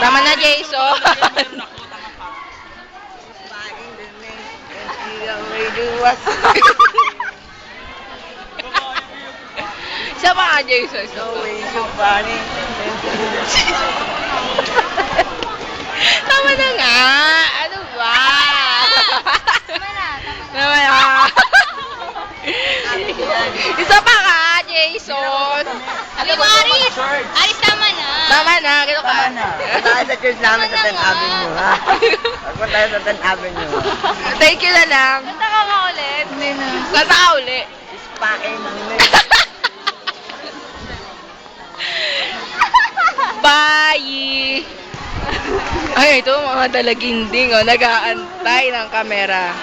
Tama na, Jason. Isa pa nga, Jason. Tama na nga. Ano ba? Tama na. Isa pa nga, Jason. Sabi mo, Aris! Aris, tama na! Tama na, gano'n ka. Tayo sa church namin sa 10 Avenue, ha? Pagpunta tayo sa 10 Avenue. Thank you na lang. Kanta ka nga ulit. Hindi na. Kanta ka uli. Pakin ng Bye! Ay, ito mga dalaginding, oh, nag-aantay ng kamera.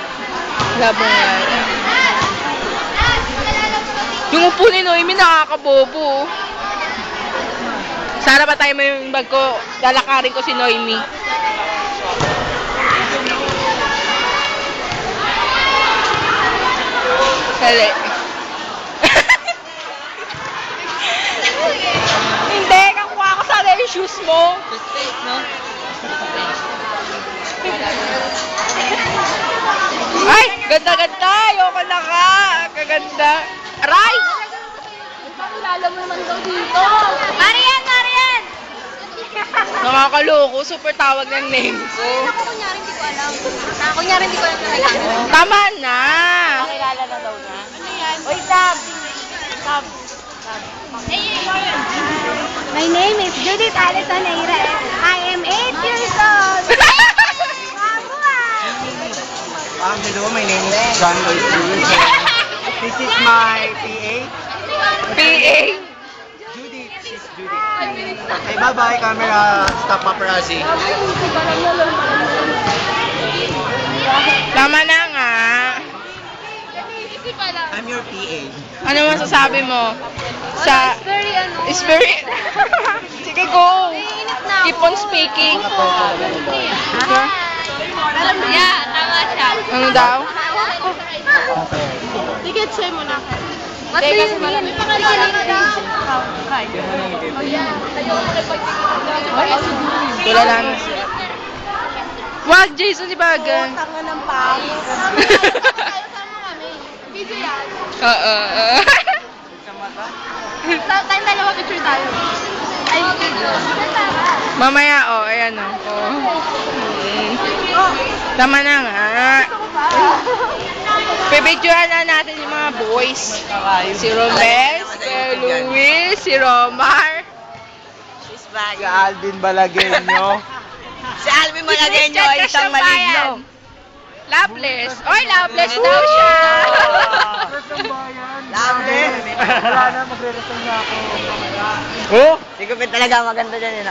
Labungan. Yung upo ni Noemi nakakabobo. Sana ba tayo may bag ko, lalakarin ko si Noemi. Sali. Hindi, kakuha ko sana yung shoes mo. Ay, ganda-ganda. Ayoko na ka. Kaganda. Aray! Kilala mo naman daw dito. Marian! Marian! Nakakaloko. Super tawag ng name ko. Ako kunyari hindi ko alam. Kunyari hindi ko alam na kilala. Tama na. Kilala na daw na. Ano yan? Oy, Tab! Tab. My name is Judith Alison Neira. I am 8 years old. Hello, my name is John Lloyd Cruz. This is my PA. PA. Judith, she's Judith. Okay, bye-bye, camera. Stop paparazzi. Tama na nga. I'm your PA. Ano masasabi mo? Sa... Very ano. It's very... Sige, go. Naiinip na Keep on speaking. Yeah, tama siya. Ano daw? Sige, try mo na. What do you mean? Wala lang. Wag, Jason, si Bagan. Tanga ng pangit. Video yan. Oo. Tayong dalawa picture tayo. Ay, video. Mamaya, oh, ayan, oh. Tama na nga. Pipicturean na natin yung mga boys. Si Romel, si Kuya Luis, si Romar. She's back. Si Alvin Balagueño. Si Alvin Balagueño ay isang maligno. Loveless. Oy, loveless daw siya. Loveless. Wala na, magre-resign na ako. Oh? Si Kupit talaga maganda dyan,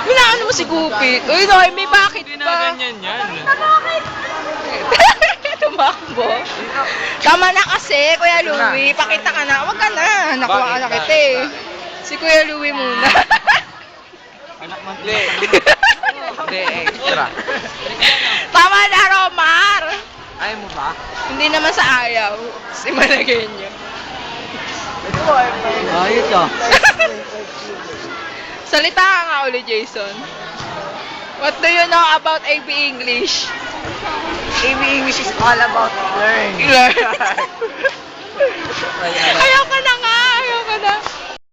Wala ka naman si Gupit. Uy, Noemi, bakit ba? yan. Tumakbo. Tama na kasi, Kuya Louie. Pakita ka na. Huwag ka na. Nakuha ka na kita eh. Si Kuya Louie muna. Anak man Hindi, extra. Tama na, Romar. Ayaw mo ba? Hindi naman sa ayaw. Si Malagueño. Ayos ah. Salita ka nga ulit, Jason. What do you know about AB English? AB English is all about learn. Ayaw ka na